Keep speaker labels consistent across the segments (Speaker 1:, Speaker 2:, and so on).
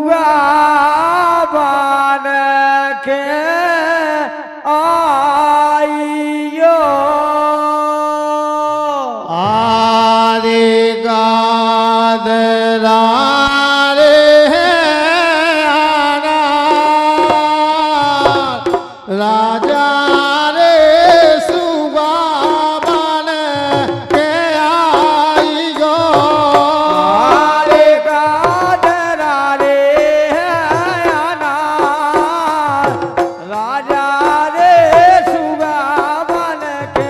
Speaker 1: सुगा बन के आइयो
Speaker 2: आरे गादरा रे आना राजा रे सुगा बन के आइयो
Speaker 1: आरे गादरा रे आना राजा रे सुगा बन के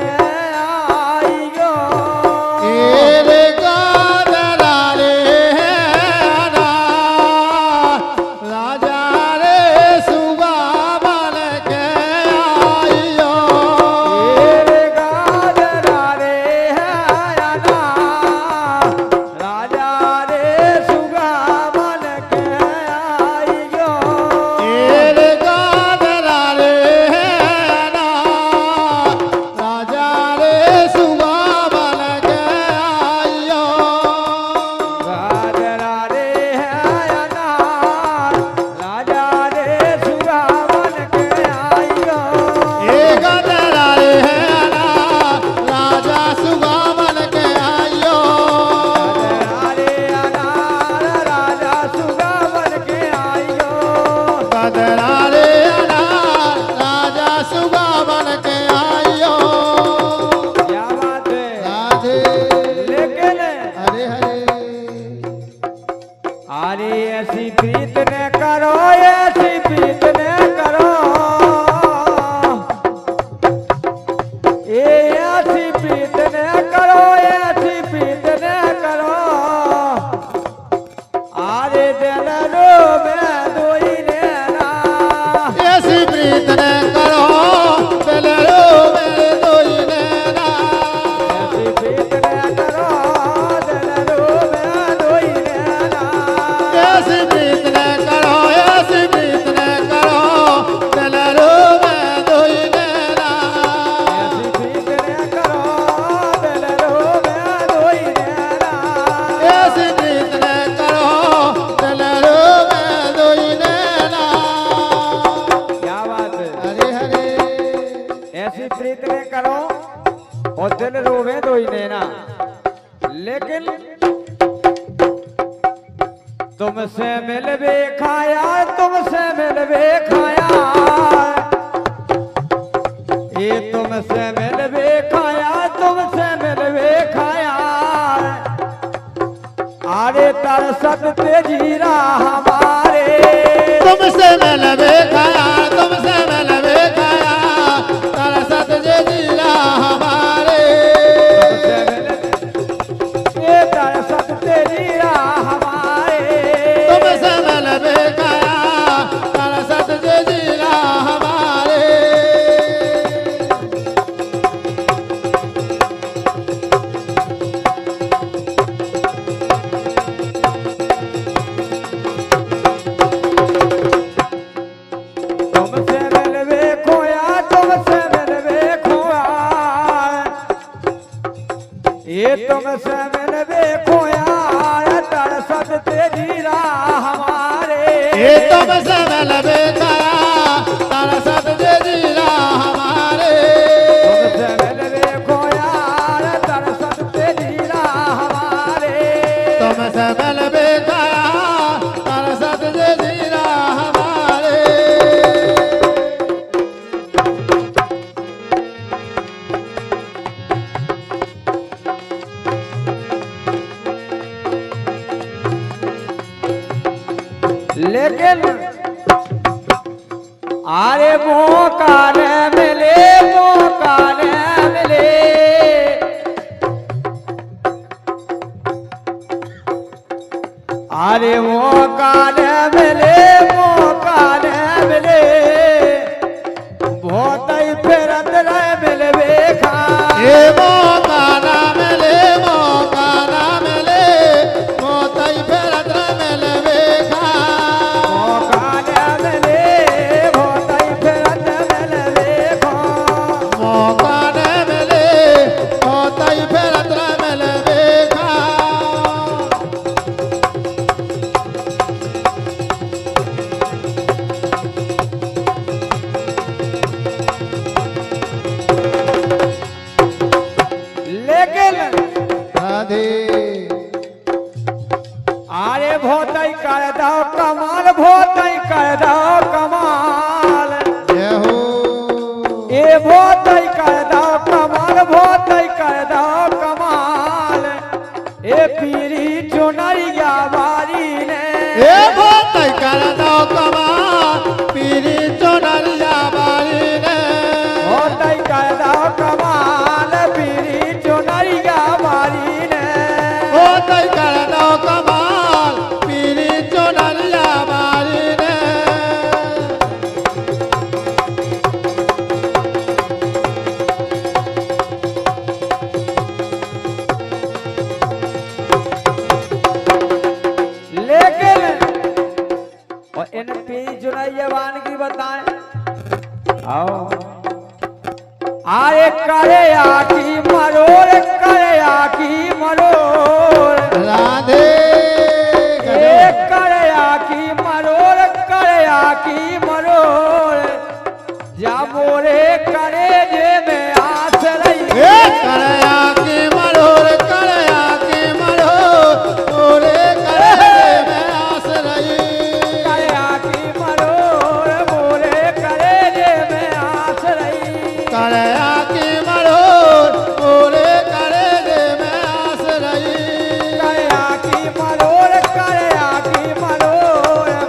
Speaker 1: आइयो
Speaker 2: तेरे गादरा रे आना राजा रे सुगा बन के आइयो
Speaker 1: तेरे गादरा रे आना राजा रे सुगा बन के आइयो
Speaker 2: तेरे गादरा रे आना राजा रे सुगा बन के आइयो
Speaker 1: गादरा रे आना राजा रे सुगा बन के आइयो
Speaker 2: ए गादरा रे आना राजा सुगा बन के आइयो
Speaker 1: गादरा रे आना राजा सुगा बन के आइयो
Speaker 2: गादरा रे आना राजा सुगा बन के आइयो
Speaker 1: क्या बात है
Speaker 2: राधे
Speaker 1: लेकिन
Speaker 2: हरे हरे
Speaker 1: अरे ऐसी प्रीत न करो ऐसी प्रीत न करो ऐसी प्रीत न करो ऐसी प्रीत न करो अरे दिल रो मैं दोई नैना
Speaker 2: ऐसी प्रीत न करो दिल रो मेरे दोई नैना
Speaker 1: ऐसी प्रीत न करो दिल रो मैं दोई नैना
Speaker 2: ऐसी प्रीत न करो ऐसी प्रीत न करो दिल रो मैं दोई नैना
Speaker 1: ऐसी प्रीत न करो दिल रो मैं दोई नैना
Speaker 2: ऐसी प्रीत न करो दिल रो मैं दोई नैना
Speaker 1: क्या बात है
Speaker 2: हरे हरे
Speaker 1: ऐसी प्रीत न करो और दिल रोवे दो ही नैना लेकिन तुमसे मिलवे खाया तुमसे मिलवे खाया ये तुमसे मिलवे खाया तुमसे मिलवे खाया अरे तरसत तेजीरा हमारे
Speaker 2: तुमसे मिलवे खाया तुमसे मिलवे खाया तारा सत जे जीरा हमारे
Speaker 1: ये तरसत तेजीरा हमारे
Speaker 2: तुमसे मिलवे खाया तारा सत जे जीरा हमारे
Speaker 1: तुमसे मिलवे खोया तुमसे मिलवे खोया ये तुमसे मिलवे खोया तरसत तेरी राह हमारे
Speaker 2: ये तुमसे मिलवे खाया तारा सत जे जीरा हमारे
Speaker 1: तुमसे मिलवे खोया तरसत तेरी राह हमारे
Speaker 2: तुमसे मिलवे खाया तारा सत जे जीरा हमारे
Speaker 1: लेकिन अरे मौका न मिले मौका न मिले अरे मौका न मिले मौका न मिले बहुत ही फिरत रहे मिलवे खा
Speaker 2: ये मौका ना मिले मौका ना मिले मोतई फेरत न मिलवे खा
Speaker 1: मौका न मिले बहुत ही फिरत मिलवे खा
Speaker 2: मौका न मिले मोतई फेरत न मिलवे खा
Speaker 1: कमाल भोतई कर दो कमाल
Speaker 2: जय हो
Speaker 1: ए भोतई कर दो कमाल भोतई कर दो कमाल ए पीरी चुनरिया बारी ने
Speaker 2: ए भोतई कर दो कमाल पीरी चुनरिया बारी ने
Speaker 1: भोतई कर दो कमाल पीरी चुनरिया बारी ने
Speaker 2: भोतई कर दो कमाल पीरी चुनरिया बारी ने
Speaker 1: लेकिन और इन पीरी चुनरिया बान की बताएं आओ आए करे आकी मरोड़ करे आकी मरोड़
Speaker 2: राधे
Speaker 1: ए करे आकी मरोड़ जा मोरे करे जे में आस रही
Speaker 2: ए करया की मरोड़ करया की मरोड़ मोरे करे में आस रही
Speaker 1: करे आकी मरोड़ मोरे करे जे में आस रही
Speaker 2: करया की मरोड़ मोरे करे दे में आस रही
Speaker 1: करे आकी मरोड़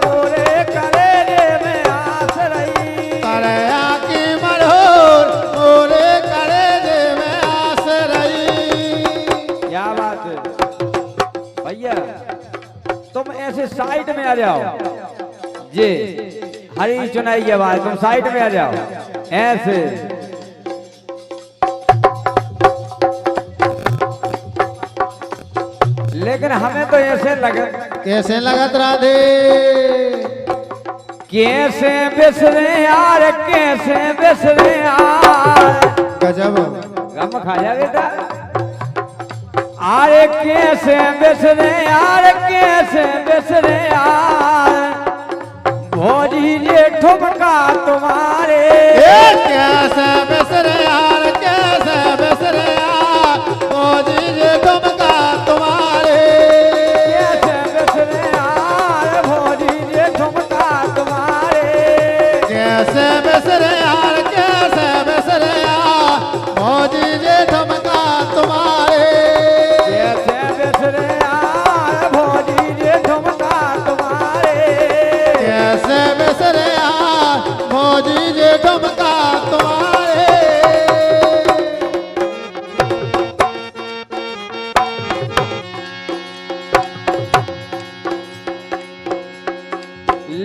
Speaker 1: मोरे करे जे में आस रही
Speaker 2: करया की मरोड़ मोरे करे दे में आस रही
Speaker 1: क्या बात है भैया तुम ऐसे साइड में आ जाओ जी हरी चुनाई की आवाज तुम साइड में आ जाओ ऐसे लेकिन हमें तो ऐसे लगे
Speaker 2: कैसे लगत राधे
Speaker 1: कैसे बिसरे यार कैसे बिसरे यार
Speaker 2: गजब
Speaker 1: गम खाया बेटा अरे कैसे बिसरे यार कैसे बिसरे यार भोजी ये ठुमका तुम्हारे
Speaker 2: कैसे बिसरे यार कैसे बिसरे यार मोदी जी तुमका तुम्हारे
Speaker 1: कैसे बिसरे यार भोजी ये ठुमका तुम्हारे
Speaker 2: कैसे बिसरे यार कैसे बिसरे यार मोदी जी तुमका तुम्हारे
Speaker 1: कैसे बिसरे यार भोजी ये ठुमका तुम्हारे
Speaker 2: कैसे बिसरे यार मोदी जी तुमका तुम्हारे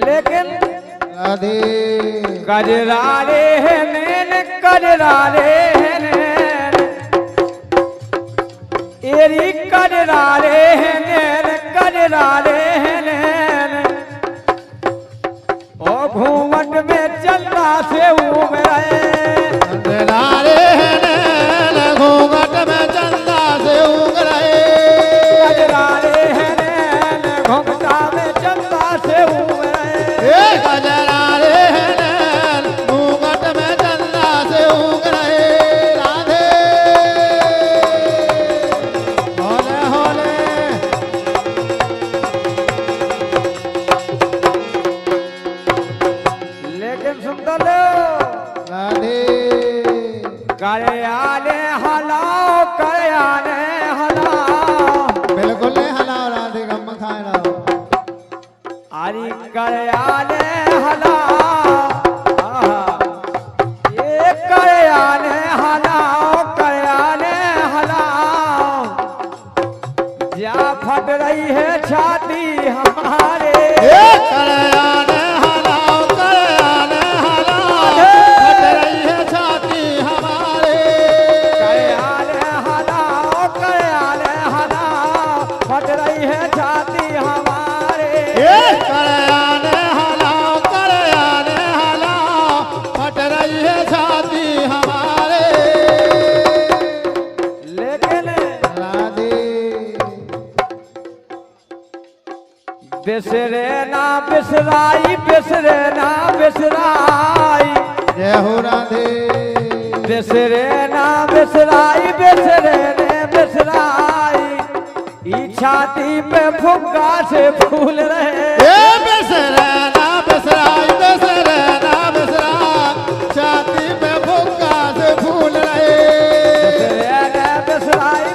Speaker 1: लेकिन
Speaker 2: राधे
Speaker 1: कजरारे है नैन कजरारे है नैन एरी कजरारे है नैन कजरारे है नैन ओ घूमट में चंदा से उमरे
Speaker 2: अंधेरारे हैं नैन घूंघट में चंदा से उग रहे
Speaker 1: कजरारे है नैन घूमटा में चंदा से उमरे
Speaker 2: गजरारे हैं नैन घूंघट में चंदा से उग रहे राधे होले होले
Speaker 1: लेकिन सुंदर लो
Speaker 2: राधे
Speaker 1: करयाले हलाओ करयाले हलाओ
Speaker 2: बिल्कुल नहीं हलाओ राधे गम खाए रहो
Speaker 1: अरे करयाले हलाओ आहा ये करयाले हलाओ जा फट रही है छाती हमारे
Speaker 2: करयाने हलाओ फट रही है छाती हमारे
Speaker 1: करयाले हलाओ फट रही है छाती हमारे
Speaker 2: करयाने हलाओ फट रही है छाती हमारे
Speaker 1: लेकिन
Speaker 2: राधे
Speaker 1: बिसरे ना बिसराई बिसरे ना बिसराई
Speaker 2: जय हो राधे
Speaker 1: बिसरे ना बिसराई बिसरे ने बिसराई ई छाती पे फुग्गा से फूल रहे।
Speaker 2: ए बेसरा ना बेसराई बेसरा ना बेसरा छाती पे फुग्गा से फूल रहे।
Speaker 1: बेसराई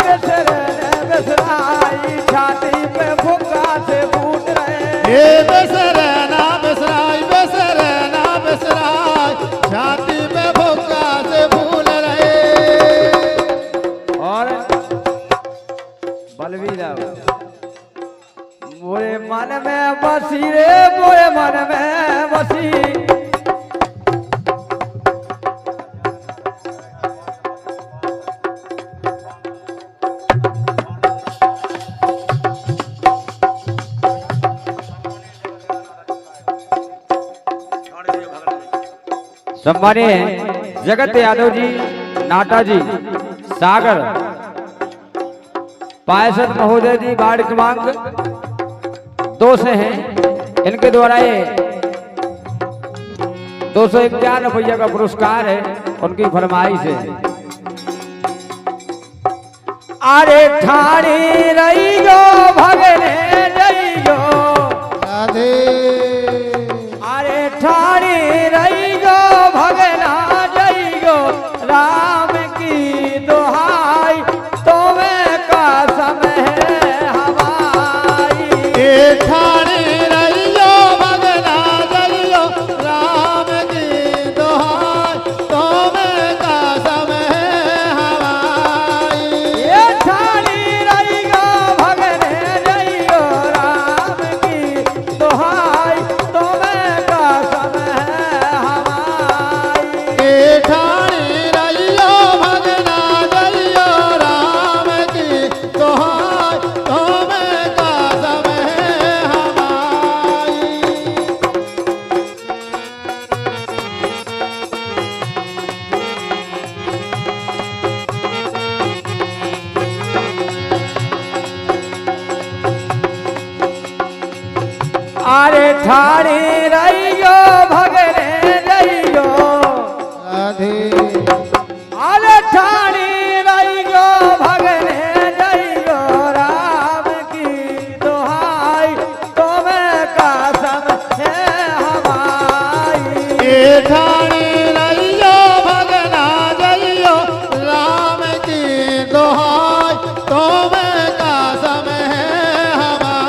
Speaker 1: बेसराई छाती पे फुग्गा से फूल रहे।
Speaker 2: ए बेसरा ना बेसराई बेसरा ना बेसराई छाती पे फुग्गा से फूल रहे।
Speaker 1: और बलवीरा मोरे मन में बसी रे मोरे मन में बसी। सम्मानीय जगत यादव जी, नाटा जी, सागर पायसद महोदय जी वार्ड क्रमांक 2 से हैं। इनके द्वारा ये 251 रुपया का पुरस्कार है, उनकी फरमाइश है। अरे ठाणी रही गो भगने रही गो
Speaker 2: राधे।
Speaker 1: अरे ठाणी रही गो भगना जई गो राम की दुहाई तुम्हें कसम है हमारी।
Speaker 2: ए ठाणे रहियो भगना जइयो राम की दोहाई तुम्हें कसम है हमारी।
Speaker 1: ये ठाणी रही गो भगने रही गो राम की दुहाई तुम्हें कसम है हमारी।
Speaker 2: ए ठाणे रहियो भगना जइयो राम की दोहाई तुम्हें कसम है हमारी।
Speaker 1: अरे ठाणी रही गो भगने रही गो।
Speaker 2: राधे।
Speaker 1: अरे ठाणी रही गो भगने रही गो राम की दुहाई तुम्हें कसम है हमारी।
Speaker 2: ए ठाणे रहियो भगना जइयो राम की दोहाई तुम्हें कसम है हमारी।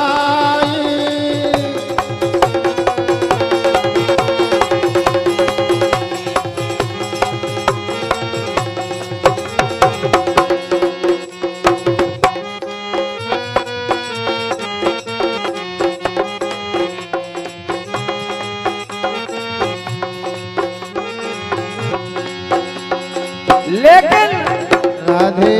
Speaker 1: लेकिन
Speaker 2: राधे।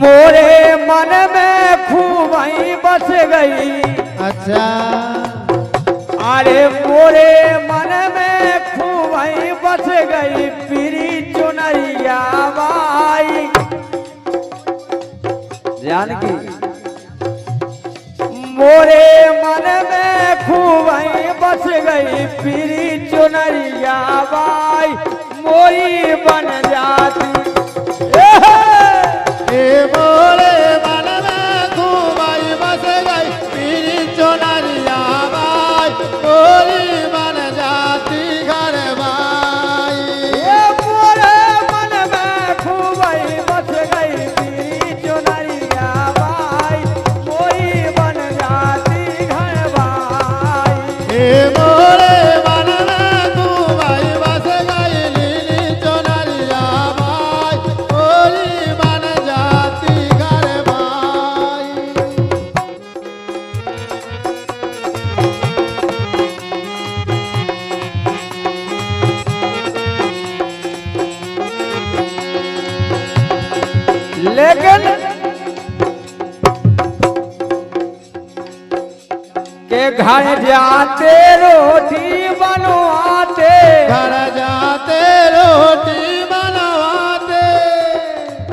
Speaker 1: मोरे मन में खूब ही बस गई।
Speaker 2: अच्छा।
Speaker 1: अरे मोरे मन में खूब ही बस गई पीरी चुनरिया बाई जानकी। मोरे मन में खूब ही बस गई पीरी चुनरिया बाई मोरी बन जाती।
Speaker 2: ए मोरे मन में खूबाई बस गई पीरी चुनरिया बाई मोरी बन जाती घर बाई।
Speaker 1: ये मोरे मन में खूब ही बस गई पीरी चुनरिया बाई मोरी बन जाती घर बाई।
Speaker 2: ए मोरे मन में खूबाई बस गई लीली चुनरिया बाई मोरी बन जाती घर बाई।
Speaker 1: लेकिन के घर जाते रोटी बनवाते।
Speaker 2: घर जाते रोटी बनवाते।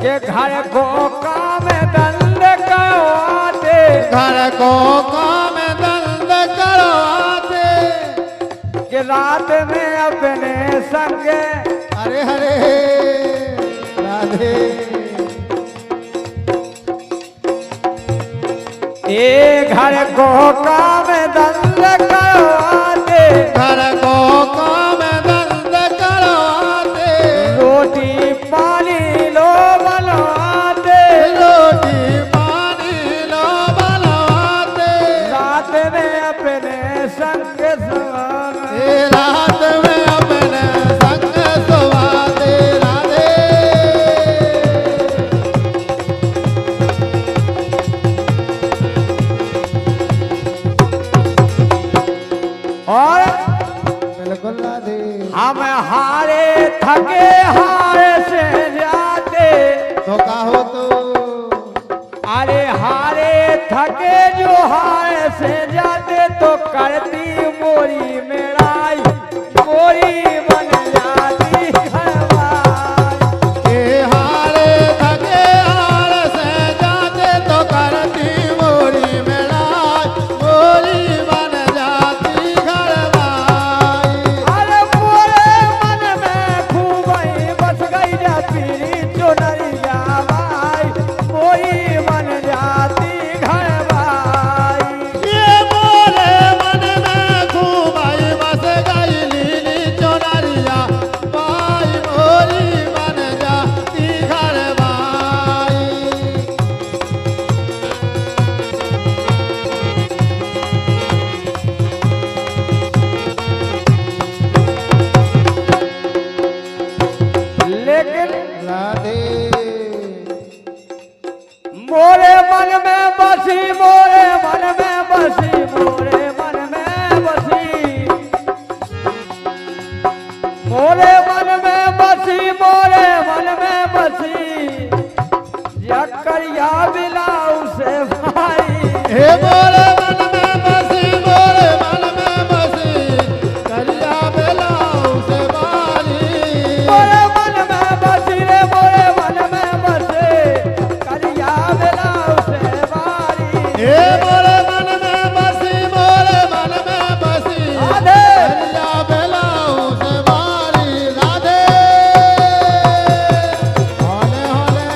Speaker 1: के घर को काम दंड करवाते।
Speaker 2: घर को काम दंड करवाते।
Speaker 1: कि रात में अपने संग
Speaker 2: अरे हरे हरे राधे।
Speaker 1: ए घर को काम दंड करवाते,
Speaker 2: घर को काम दंड करवाते,
Speaker 1: रोटी पानी लो बनवाते,
Speaker 2: रोटी पानी लो बनवाते,
Speaker 1: रात में अपने संग सवाते,
Speaker 2: रात में अपने संग सुवाते राधे।
Speaker 1: और
Speaker 2: बिल्कुल राधे।
Speaker 1: हम हारे थके हारे से जाते,
Speaker 2: तो कहो तो
Speaker 1: अरे हारे थके जो हारे से जाते तो करती मोरी मेराई, मोरी बन जाती घरवाई।
Speaker 2: के हारे थके हार से जाते तो करती मोरी मेरा मोरी बन जाती घरवाई।
Speaker 1: अरे मोरे मन में खूब ही बस गई जा पीरी चुनरिया बाई, मोरी बन जाती घरवाई।
Speaker 2: ये मोरे मन में खूब आई बस गई लीली चुनरिया बाई, मोरी बन जाती घरवाई।
Speaker 1: लेकिन
Speaker 2: राधे
Speaker 1: मोरे मन में बसी, मोरे मन में बसी, मोरे मन में बसी, मोरे मन में बसी, मोरे मन में बसी, जकरिया बिलाऊ से भाई।
Speaker 2: हे मोरे मन में बसी, मोरे मन में बसी, करिया बेलाऊ से बारी।
Speaker 1: मोरे मन में बसी रे, मोरे मन में बसे, करिया बिलाऊ से भाई।
Speaker 2: हे मोरे मन में बसी, मोरे मन में बसी,
Speaker 1: राधे।
Speaker 2: करिया बेलाऊ से बारी राधे। होले होले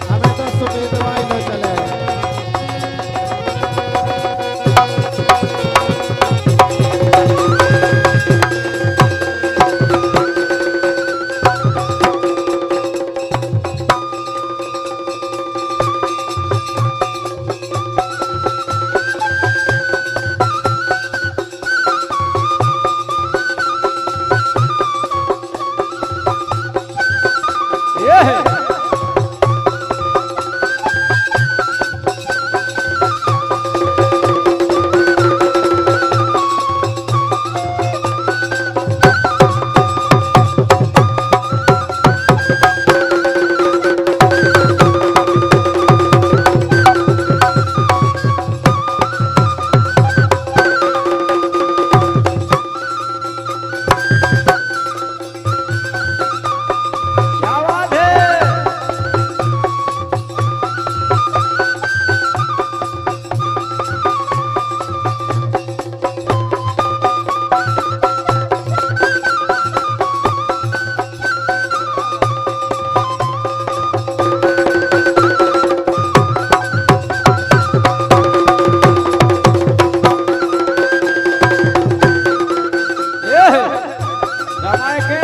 Speaker 2: हमें तो सुबह दवाई न चले।
Speaker 1: ये है। क्या बात है। ये है। रामायण के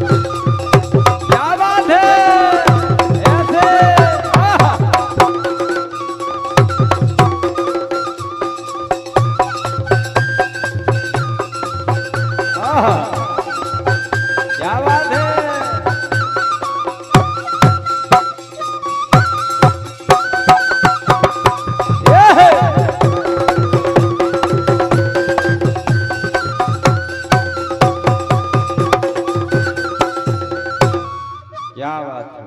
Speaker 1: क्या बात है। ऐसे आहा। आहा। क्या बात है। ये है। क्या बात है।